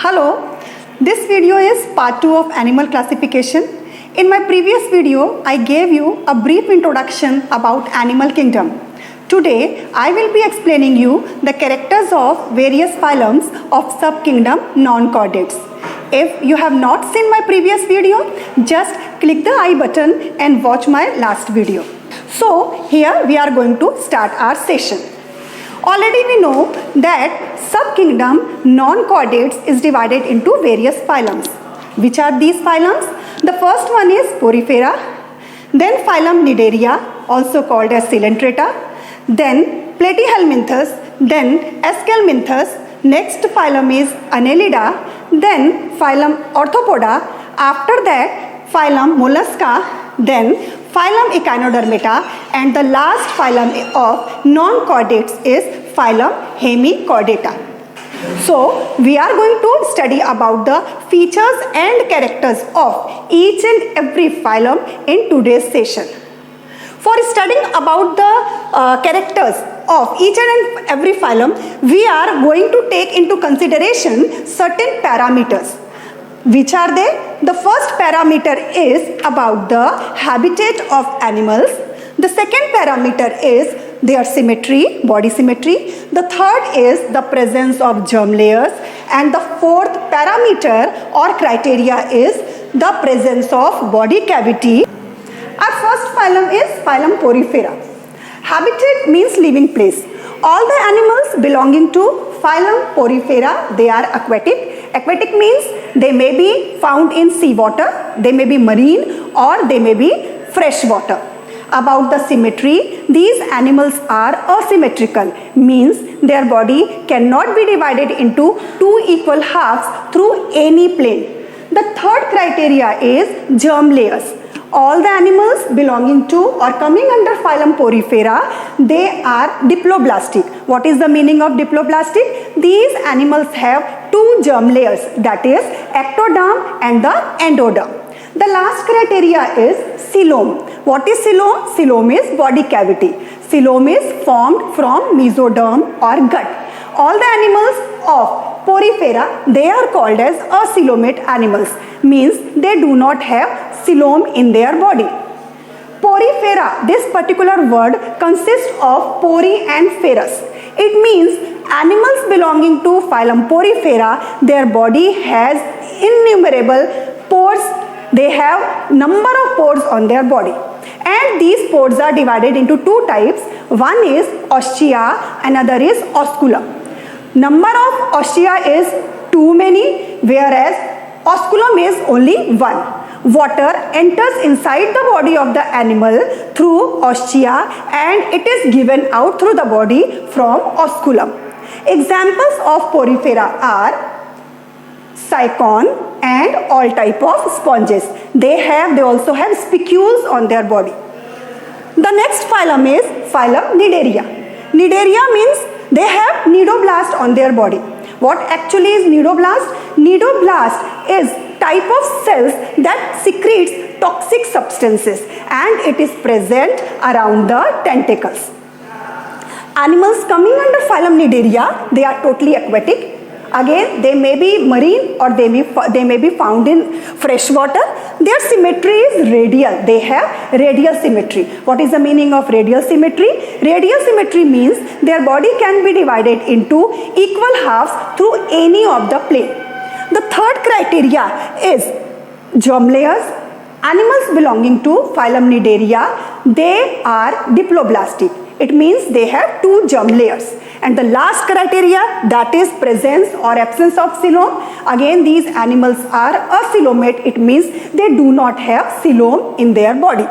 Hello, this video is part 2 of animal classification. In my previous video, I gave you a brief introduction about animal kingdom. Today, I will be explaining you the characters of various phylums of subkingdom non-chordates. If you have not seen my previous video, just click the I button and watch my last video. So, here we are going to start our session. Already we know that subkingdom non-chordates is divided into various phylums. Which are these phylums? The first one is Porifera, then phylum Cnidaria, also called as Coelenterata, then Platyhelminthus, then Escalaminthus, next phylum is Annelida, then Phylum Orthopoda, after that Phylum Moleska, then Phylum Echinodermata, and the last phylum of non-chordates is Phylum Hemichordata. So, we are going to study about the features and characters of each and every phylum in today's session. For studying about the characters of each and every phylum, we are going to take into consideration certain parameters. Which are they? The first parameter is about the habitat of animals. The second parameter is their symmetry, body symmetry. The third is the presence of germ layers. And the fourth parameter or criteria is the presence of body cavity. Our first phylum is Phylum Porifera. Habitat means living place. All the animals belonging to Phylum Porifera, they are aquatic. Aquatic means they may be found in seawater, they may be marine, or they may be freshwater. About the symmetry, these animals are asymmetrical, means their body cannot be divided into two equal halves through any plane. The third criteria is germ layers. All the animals belonging to or coming under Phylum Porifera, they are diploblastic. What is the meaning of diploblastic? These animals have two germ layers, that is ectoderm and the endoderm. The last criteria is coelom. What is coelom? Coelom is body cavity. Coelom is formed from mesoderm or gut. All the animals of Porifera, they are called as acoelomate animals, means they do not have coelom in their body. Porifera, this particular word consists of pori and ferus. It means animals belonging to Phylum Porifera, their body has innumerable pores. They have number of pores on their body. And these pores are divided into two types. One is ostia, another is osculum. Number of ostia is too many, whereas osculum is only one. Water enters inside the body of the animal through ostia and it is given out through the body from osculum. Examples of Porifera are cycon and all type of sponges. They also have spicules on their body. The next phylum is Phylum Cnidaria. Cnidaria means they have cnidoblast on their body. What actually is cnidoblast? Cnidoblast is type of cells that secretes toxic substances and it is present around the tentacles. Animals coming under Phylum Cnidaria, they are totally aquatic. Again, they may be marine or they may be found in freshwater. Their symmetry is radial. They have radial symmetry. What is the meaning of radial symmetry? Radial symmetry means their body can be divided into equal halves through any of the plane. The third criteria is germ layers. Animals belonging to Phylum Cnidaria, they are diploblastic. It means they have two germ layers. And the last criteria, that is presence or absence of coelom. Again, these animals are acoelomate. It means they do not have coelom in their body.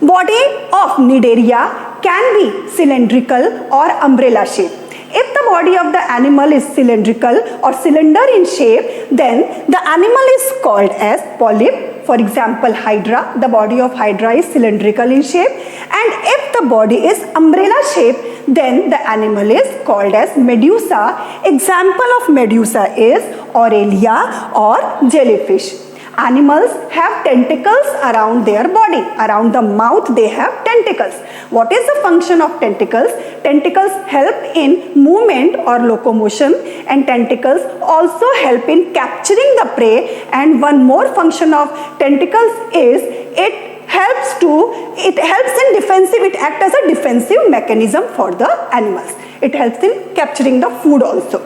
Body of Cnidaria can be cylindrical or umbrella shape. If the body of the animal is cylindrical or cylinder in shape, then the animal is called as polyp. For example, Hydra, the body of Hydra is cylindrical in shape. And if the body is umbrella shape, then the animal is called as Medusa. Example of Medusa is Aurelia or jellyfish. Animals have tentacles around their body. Around the mouth they have tentacles. What is the function of tentacles? Tentacles help in movement or locomotion, and tentacles also help in capturing the prey. And one more function of tentacles is it helps in defensive, it acts as a defensive mechanism for the animals. It helps in capturing the food also.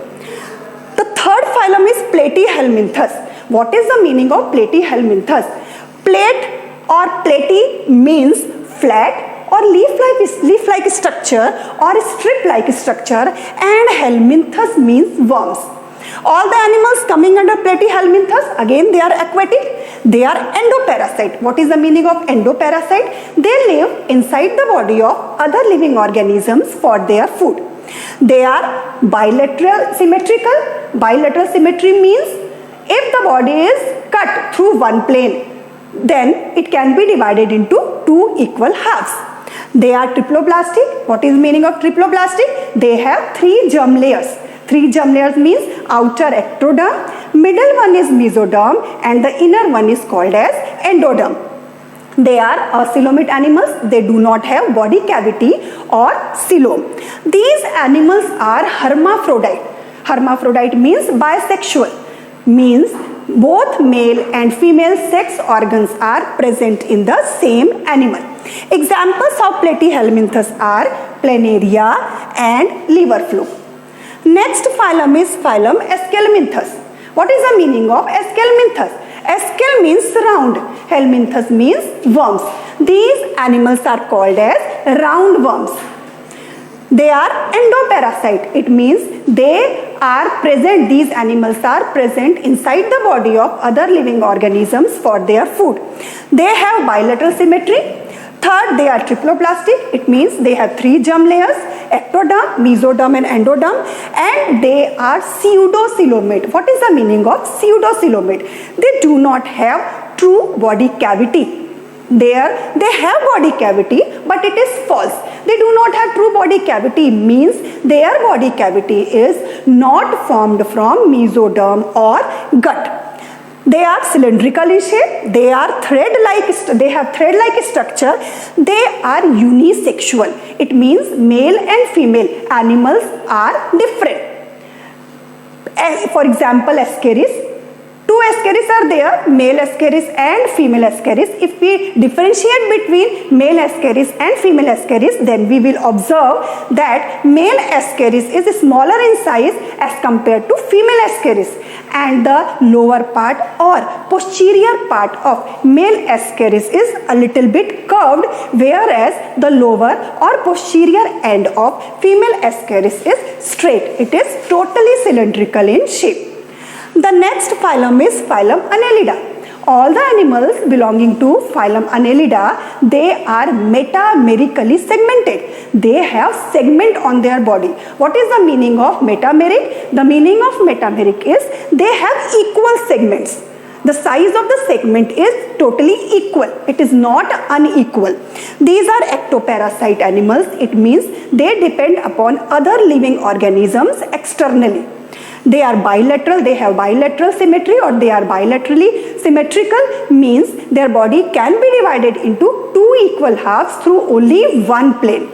The third phylum is Platyhelminthus. What is the meaning of Platyhelminthus? Plate or platy means flat or leaf-like structure or strip-like structure, and helminthus means worms. All the animals coming under Platyhelminthus, again they are aquatic. They are endoparasite. What is the meaning of endoparasite? They live inside the body of other living organisms for their food. They are bilateral symmetrical. Bilateral symmetry means if the body is cut through one plane, then it can be divided into two equal halves. They are triploblastic. What is the meaning of triploblastic? They have 3 germ layers. 3 germ layers means outer ectoderm, middle one is mesoderm, and the inner one is called as endoderm. They are coelomid animals. They do not have body cavity or coelom. These animals are hermaphrodite. Hermaphrodite means bisexual. Means both male and female sex organs are present in the same animal. Examples of Platyhelminthus are planaria and liver fluke. Next phylum is Phylum Escalaminthus. What is the meaning of Escalaminthus? Escal means round. Helminthus means worms. These animals are called as roundworms. They are endoparasite. It means they are present, these animals are present inside the body of other living organisms for their food. They have bilateral symmetry. Third, they are triploblastic. It means they have 3 germ layers, ectoderm, mesoderm and endoderm, and they are pseudocylomid. What is the meaning of pseudocylomid? They do not have true body cavity. They have body cavity, but it is false. They do not have true body cavity, means their body cavity is not formed from mesoderm or gut. They are cylindrical in shape. They have thread-like structure. They are unisexual. It means male and female animals are different. For example, Ascaris. 2 Ascaris are there, male Ascaris and female Ascaris. If we differentiate between male Ascaris and female Ascaris, then we will observe that male Ascaris is smaller in size as compared to female Ascaris, and the lower part or posterior part of male Ascaris is a little bit curved, whereas the lower or posterior end of female Ascaris is straight. It is totally cylindrical in shape. The next phylum is Phylum Annelida. All the animals belonging to Phylum Annelida, they are metamerically segmented. They have segment on their body. What is the meaning of metameric? The meaning of metameric is they have equal segments. The size of the segment is totally equal. It is not unequal. These are ectoparasite animals. It means they depend upon other living organisms externally. They are bilateral, they have bilateral symmetry, or they are bilaterally symmetrical, means their body can be divided into 2 equal halves through only one plane.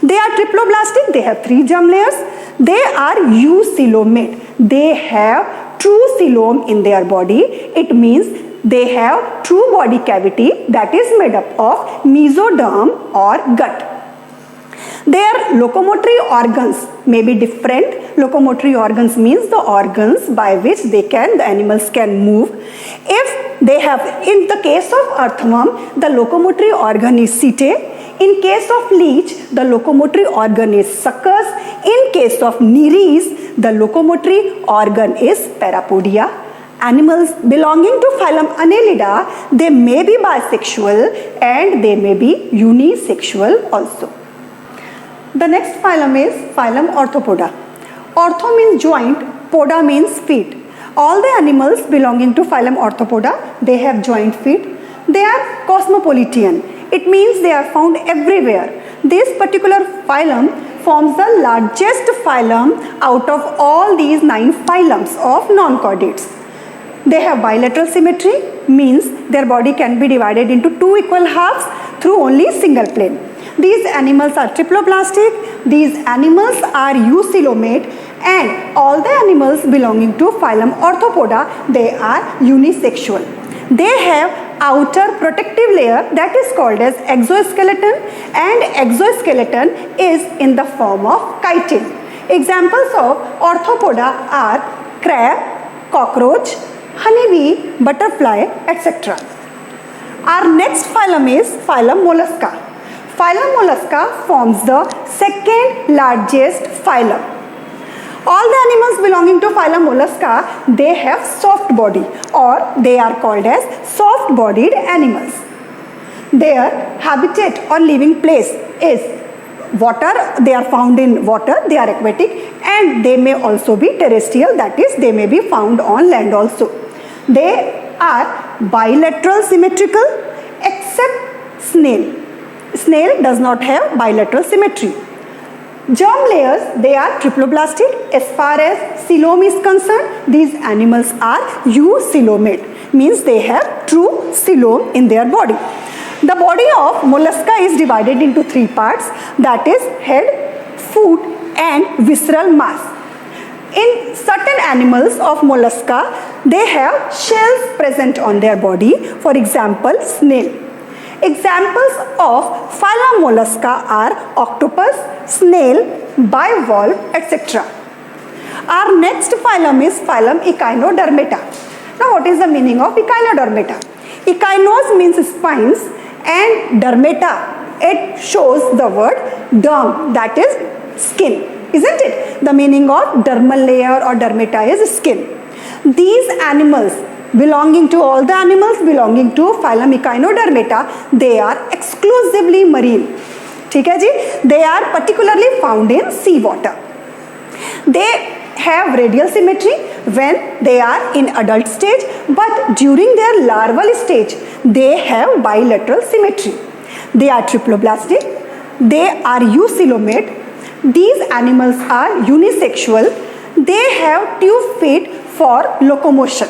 They are triploblastic, they have 3 germ layers. They are eucoelomid. They have true coelom in their body. It means they have true body cavity that is made up of mesoderm or gut. Their locomotory organs may be different. Locomotory organs means the organs by which the animals can move. If they have, in the case of earthworm, the locomotory organ is setae. In case of leech, the locomotory organ is suckers. In case of nereis, the locomotory organ is parapodia. Animals belonging to Phylum Annelida, they may be bisexual and they may be unisexual also. The next phylum is Phylum Orthopoda. Ortho means joint, poda means feet. All the animals belonging to Phylum Orthopoda, they have joint feet. They are cosmopolitan. It means they are found everywhere. This particular phylum forms the largest phylum out of all these 9 phylums of non-chordates. They have bilateral symmetry. means their body can be divided into two equal halves through only single plane. These animals are triploblastic, these animals are eucoelomate, and all the animals belonging to phylum Orthopoda, they are unisexual. They have outer protective layer that is called as exoskeleton, and exoskeleton is in the form of chitin. Examples of Orthopoda are crab, cockroach, honeybee, butterfly, etc. Our next phylum is Phylum Moleska. Phylum Moleska forms the second largest phylum. All the animals belonging to Phylum Moleska, they have soft body, or they are called as soft bodied animals. Their habitat or living place is water. They are found in water, they are aquatic, and they may also be terrestrial, that is they may be found on land also. They are bilateral symmetrical except snail. Snail does not have bilateral symmetry. Germ layers, they are triploblastic. As far as coelom is concerned, these animals are eucoelomate, means they have true coelom in their body. The body of mollusca is divided into three parts, that is head, foot, and visceral mass. In certain animals of mollusca, they have shells present on their body, for example snail. Examples of Phylum Moleska are octopus, snail, bivalve, etc. Our next phylum is Phylum Echinodermata. Now what is the meaning of Echinodermata? Echinos means spines, and dermata, it shows the word derm, that is skin, isn't it? The meaning of dermal layer or dermata is skin. These animals belonging to all the animals belonging to Phylum Echinodermata, they are exclusively marine. ठीक है जी? They are particularly found in sea water. They have radial symmetry when they are in adult stage, but during their larval stage, they have bilateral symmetry. They are triploblastic. They are eucoelomate. These animals are unisexual. They have tube feet for locomotion.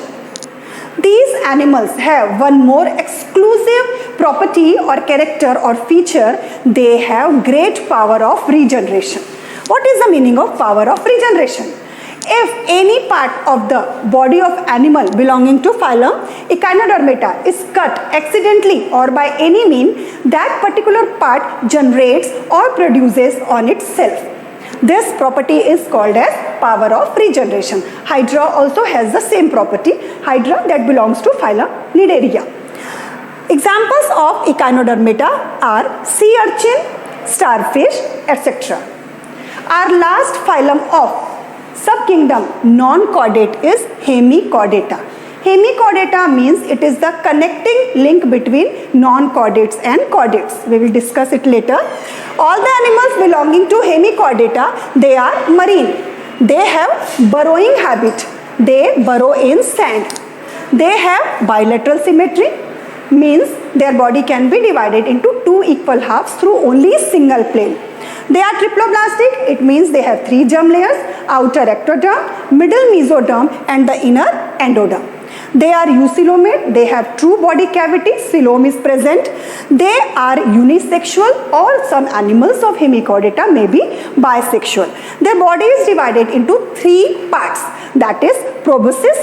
These animals have one more exclusive property or character or feature. They have great power of regeneration. What is the meaning of power of regeneration? If any part of the body of animal belonging to phylum Echinodermata is cut accidentally or by any means, that particular part generates or produces on itself. This property is called as power of regeneration. Hydra also has the same property. Hydra that belongs to phylum Cnidaria. Examples of Echinodermata are sea urchin, starfish, etc. Our last phylum of subkingdom non-chordate is Hemichordata. Hemichordata means it is the connecting link between non-chordates and chordates. We will discuss it later. All the animals belonging to Hemichordata, they are marine. They have burrowing habit. They burrow in sand. They have bilateral symmetry, means their body can be divided into two equal halves through only single plane. They are triploblastic, it means they have three germ layers, outer ectoderm, middle mesoderm, and the inner endoderm. They are eucoelomate, they have true body cavity, coelom is present. They are unisexual, or some animals of Hemichordata may be bisexual. Their body is divided into three parts, that is proboscis,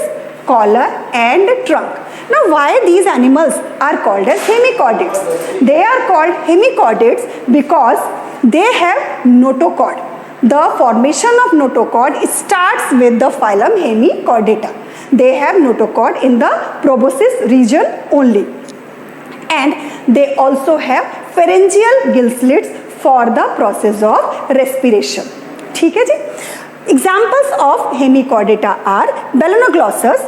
collar, and trunk. Now why these animals are called as hemichordates? They are called hemichordates because they have notochord. The formation of notochord starts with the phylum Hemichordata. They have notochord in the proboscis region only. And they also have pharyngeal gill slits for the process of respiration. ठीक है जी? Examples of Hemichordata are Balanoglossus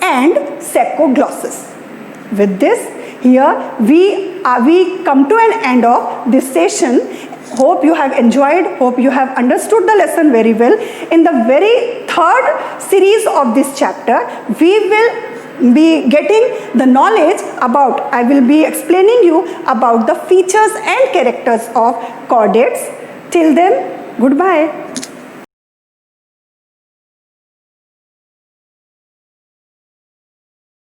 and Saccoglossus. With this, here we come to an end of this session. Hope you have enjoyed, hope you have understood the lesson very well. In the very third series of this chapter, we will be getting the knowledge about, I will be explaining you about the features and characters of chordates. Till then, goodbye.